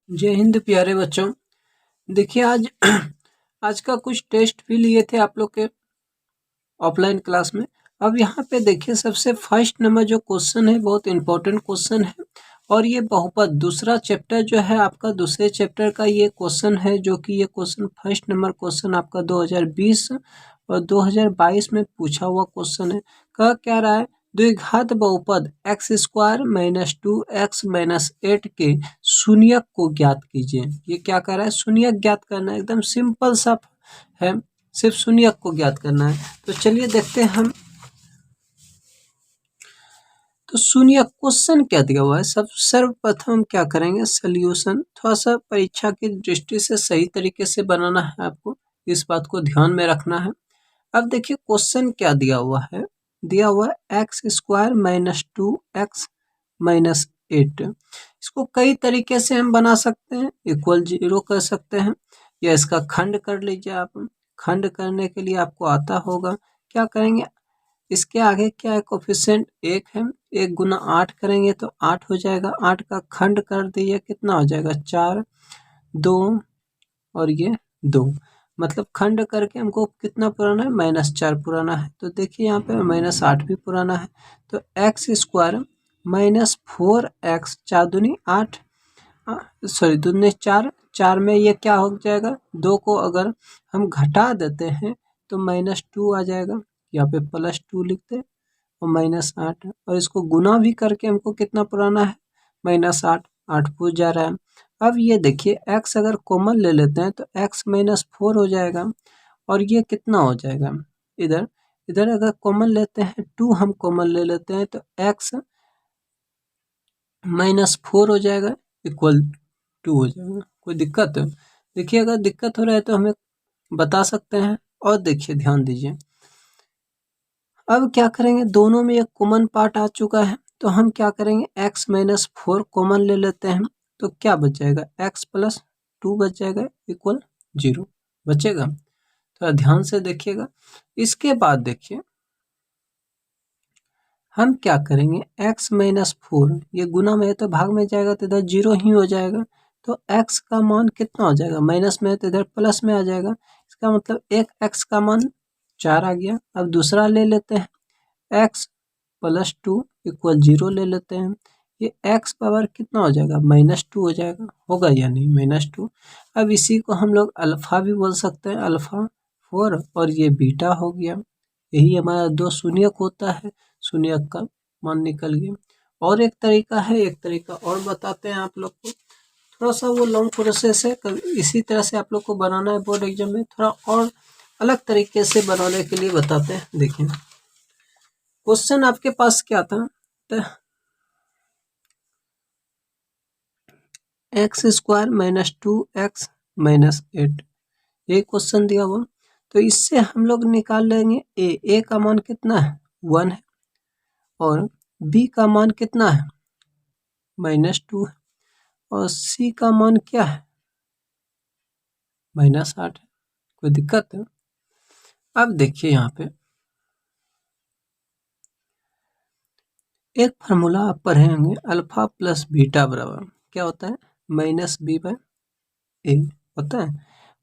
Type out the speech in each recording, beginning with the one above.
जय हिंद प्यारे बच्चों। देखिए आज आज का कुछ टेस्ट भी लिए थे आप लोग के ऑफलाइन क्लास में। अब यहाँ पे देखिए सबसे फर्स्ट नंबर जो क्वेश्चन है बहुत इंपॉर्टेंट क्वेश्चन है और ये बहुपद दूसरा चैप्टर जो है आपका दूसरे चैप्टर का ये क्वेश्चन है जो कि ये क्वेश्चन फर्स्ट नंबर क्वेश्चन आपका 2020 और 2022 में पूछा हुआ क्वेश्चन है। कह क्या रहा है, द्विघात बहुपद x square minus 2x minus 8 के शून्यक को ज्ञात कीजिए। ये क्या कर रहा है, शून्यक ज्ञात करना है, एकदम सिंपल सा है, सिर्फ शून्यक को ज्ञात करना है। तो चलिए देखते हैं हम। तो शून्यक क्वेश्चन क्या दिया हुआ है, सब सर्वप्रथम हम क्या करेंगे, सोल्यूशन थोड़ा सा परीक्षा की दृष्टि से सही तरीके से बनाना है, आपको इस बात को ध्यान में रखना है। अब देखिए क्वेश्चन क्या दिया हुआ है, दिया हुआ है x square minus 2x minus 8। इसको कई तरीके से हम बना सकते हैं, इक्वल 0 कर सकते हैं या इसका खंड कर लीजिए आप। खंड करने के लिए आपको आता होगा, क्या करेंगे, इसके आगे क्या है, कोफिशिएंट 1 है, 1 गुना 8 करेंगे तो 8 हो जाएगा। 8 का खंड कर दिए कितना हो जाएगा, 4, 2 और ये 2, मतलब खंड करके हमको कितना पुराना है, -4 पुराना है। तो देखिए यहाँ पे -8 भी पुराना है। तो एक्स स्क्वायर माइनस 4x, 4 दूनी 8, सॉरी दूनी 4, 4 में ये क्या हो जाएगा, 2 को अगर हम घटा देते हैं तो -2 आ जाएगा, यहाँ पे +2 लिखते और -8, और इसको गुना भी करके हमको कितना पुराना है, -8, 8 पूछ जा रहा है। अब ये देखिए x अगर कॉमन ले लेते हैं तो x -4 हो जाएगा और ये कितना हो जाएगा, इधर इधर अगर कॉमन लेते हैं 2 हम कॉमन ले लेते हैं तो x -4 हो जाएगा इक्वल 2 हो जाएगा। कोई दिक्कत है? देखिए अगर दिक्कत हो रहा है तो हमें बता सकते हैं। और देखिए ध्यान दीजिए, अब क्या करेंगे, दोनों में एक कॉमन पार्ट आ चुका है तो हम क्या करेंगे, x -4 कॉमन ले लेते हैं तो क्या बच जाएगा, x + 2 बच जाएगा इक्वल 0 बचेगा। तो ध्यान से देखिएगा। इसके बाद देखिए हम क्या करेंगे, x -4 ये गुना में है तो भाग में जाएगा तो इधर 0 ही हो जाएगा। तो x का मान कितना हो जाएगा, माइनस में है तो इधर प्लस में आ जाएगा। इसका मतलब एक x का मान 4 आ गया। अब दूसरा ले लेते हैं, x + 2 इक्वल 0 ले लेते हैं। ये x पावर कितना हो जाएगा, -2 हो जाएगा, होगा या नहीं, -2। अब इसी को हम लोग अल्फा भी बोल सकते हैं, अल्फा 4, और ये बीटा हो गया। यही हमारा 2 शून्यक होता है, शून्यक का मान निकल गया। और एक तरीका है, एक तरीका और बताते हैं आप लोग को, थोड़ा सा वो लॉन्ग प्रोसेस है, इसी तरह से आप लोग को बनाना है बोर्ड एग्जाम में, थोड़ा और अलग तरीके से बनाने के लिए बताते हैं। देखिए क्वेश्चन आपके पास क्या था, तो x square minus 2x minus 8, ये क्वेश्चन दिया हुआ। तो इससे हम लोग निकाल लेंगे ए का मान कितना है, 1 है, और बी का मान कितना है, -2 है, और सी का मान क्या है, -8 है। कोई दिक्कत है? अब देखिए यहाँ पे एक फार्मूला आप पढ़े होंगे, अल्फा प्लस बीटा बराबर क्या होता है, -b/a होता है।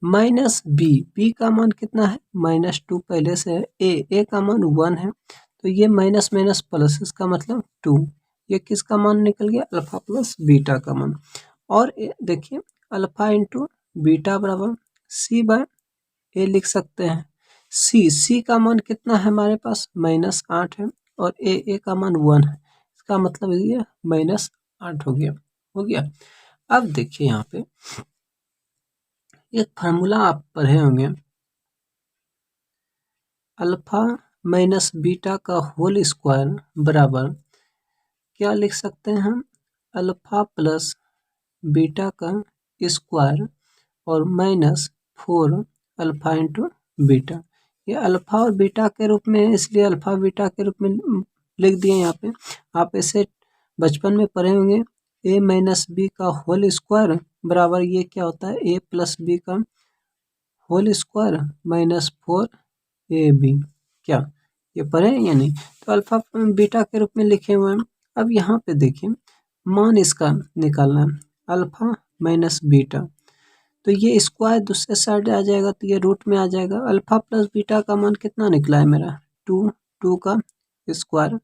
-b का मान कितना है, -2 पहले से है, a का मान 1 है, तो ये माइनस माइनस प्लस, इसका मतलब 2, ये किसका मान निकल गया, अल्फा प्लस बीटा का मान। और देखिए अल्फा इंटू बीटा बराबर c/a लिख सकते हैं। c का मान कितना है हमारे पास, -8 है, और a का मान 1 है, इसका मतलब ये -8 हो गया, हो गया। अब देखिए यहाँ पे एक फार्मूला आप पढ़े होंगे, अल्फा माइनस बीटा का होल स्क्वायर बराबर क्या लिख सकते हैं हम, अल्फा प्लस बीटा का स्क्वायर और -4 अल्फा इंटू बीटा। ये अल्फा और बीटा के रूप में है, इसलिए अल्फा बीटा के रूप में लिख दिए यहाँ पे। आप ऐसे बचपन में पढ़े होंगे, a माइनस बी का होल स्क्वायर बराबर ये क्या होता है, a प्लस बी का होल स्क्वायर -4ab, क्या ये पढ़े या नहीं। तो अल्फा बीटा के रूप में लिखे हुए हैं। अब यहाँ पे देखिए मान इसका निकालना है, अल्फा माइनस बीटा। तो ये स्क्वायर दूसरे साइड आ जाएगा तो ये रूट में आ जाएगा। अल्फा प्लस बीटा का मान कितना निकला है मेरा 2, 2 का स्क्वायर।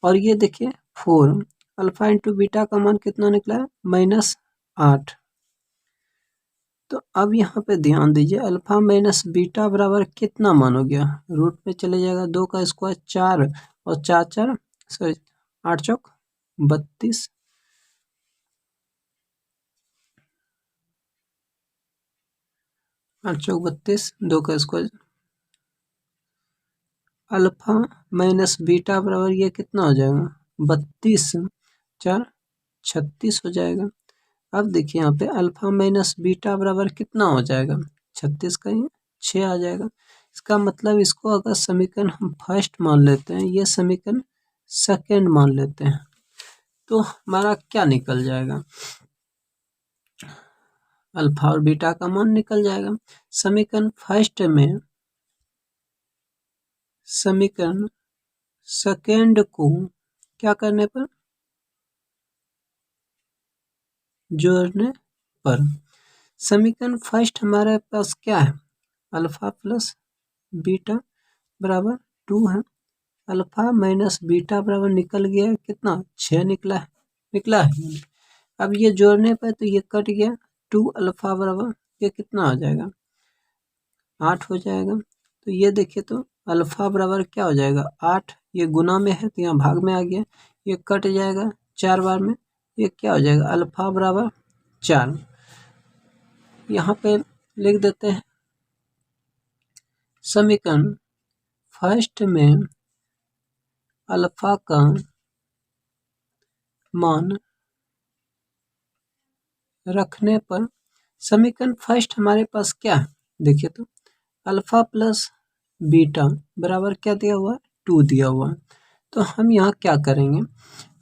और ये देखिए 4, अल्फा इंटू बीटा का मान कितना निकला है -8। तो अब यहाँ पे ध्यान दीजिए अल्फा माइनस बीटा बराबर कितना मान हो गया, रूट में चले जाएगा 2 का स्क्वायर 4 और 4 4 सॉरी 8 चौक 32, 8 चौक 32, 2 का स्क्वायर। अल्फा माइनस बीटा बराबर ये कितना हो जाएगा 32, 4 36 हो जाएगा। अब देखिए यहाँ पे अल्फा माइनस बीटा बराबर कितना हो जाएगा 36 का ये 6 आ जाएगा। इसका मतलब इसको अगर समीकरण हम फर्स्ट मान लेते हैं, ये समीकरण सेकंड मान लेते हैं, तो हमारा क्या निकल जाएगा, अल्फा और बीटा का मान निकल जाएगा। समीकरण फर्स्ट में समीकरण सेकंड को क्या करने पर, जोड़ने पर। समीकरण फर्स्ट हमारे पास क्या है, अल्फा प्लस बीटा बराबर 2 है। अल्फा माइनस बीटा बराबर निकल गया कितना 6 निकला है। अब ये जोड़ने पर तो ये कट गया, 2 अल्फा बराबर ये कितना आ जाएगा 8 हो जाएगा। तो ये देखिए तो अल्फा बराबर क्या हो जाएगा 8, ये गुना में है तो यहाँ भाग में आ गया, ये कट जाएगा 4 बार में, ये क्या हो जाएगा अल्फा बराबर 4। यहाँ पे लिख देते हैं समीकरण फर्स्ट में अल्फा का मान रखने पर। समीकरण फर्स्ट हमारे पास क्या है, देखिए तो अल्फा प्लस बीटा बराबर क्या दिया हुआ है 2 दिया हुआ है। तो हम यहाँ क्या करेंगे,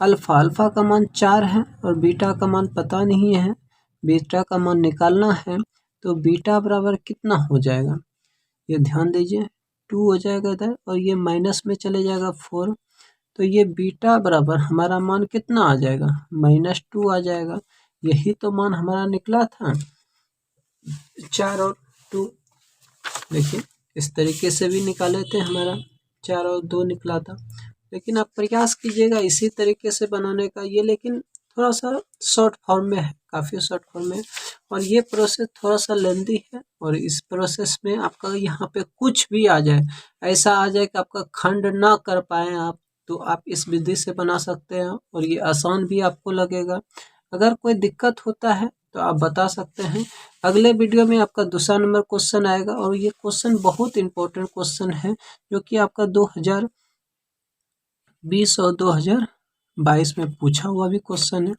अल्फा का मान 4 है और बीटा का मान पता नहीं है, बीटा का मान निकालना है। तो बीटा बराबर कितना हो जाएगा, ये ध्यान दीजिए 2 हो जाएगा इधर और ये माइनस में चले जाएगा 4। तो ये बीटा बराबर हमारा मान कितना आ जाएगा -2 आ जाएगा। यही तो मान हमारा निकला था 4 और 2। देखिए इस तरीके से भी निकाले थे, हमारा 4 और 2 निकला था। लेकिन आप प्रयास कीजिएगा इसी तरीके से बनाने का, ये लेकिन थोड़ा सा शॉर्ट फॉर्म में है, काफ़ी शॉर्ट फॉर्म में है और ये प्रोसेस थोड़ा सा लेंदी है। और इस प्रोसेस में आपका यहाँ पे कुछ भी आ जाए, ऐसा आ जाए कि आपका खंड ना कर पाए आप, तो आप इस विधि से बना सकते हैं और ये आसान भी आपको लगेगा। अगर कोई दिक्कत होता है तो आप बता सकते हैं। अगले वीडियो में आपका दूसरा नंबर क्वेश्चन आएगा और ये क्वेश्चन बहुत इंपॉर्टेंट क्वेश्चन है, जो कि आपका 2020 और 2022 में पूछा हुआ भी क्वेश्चन है।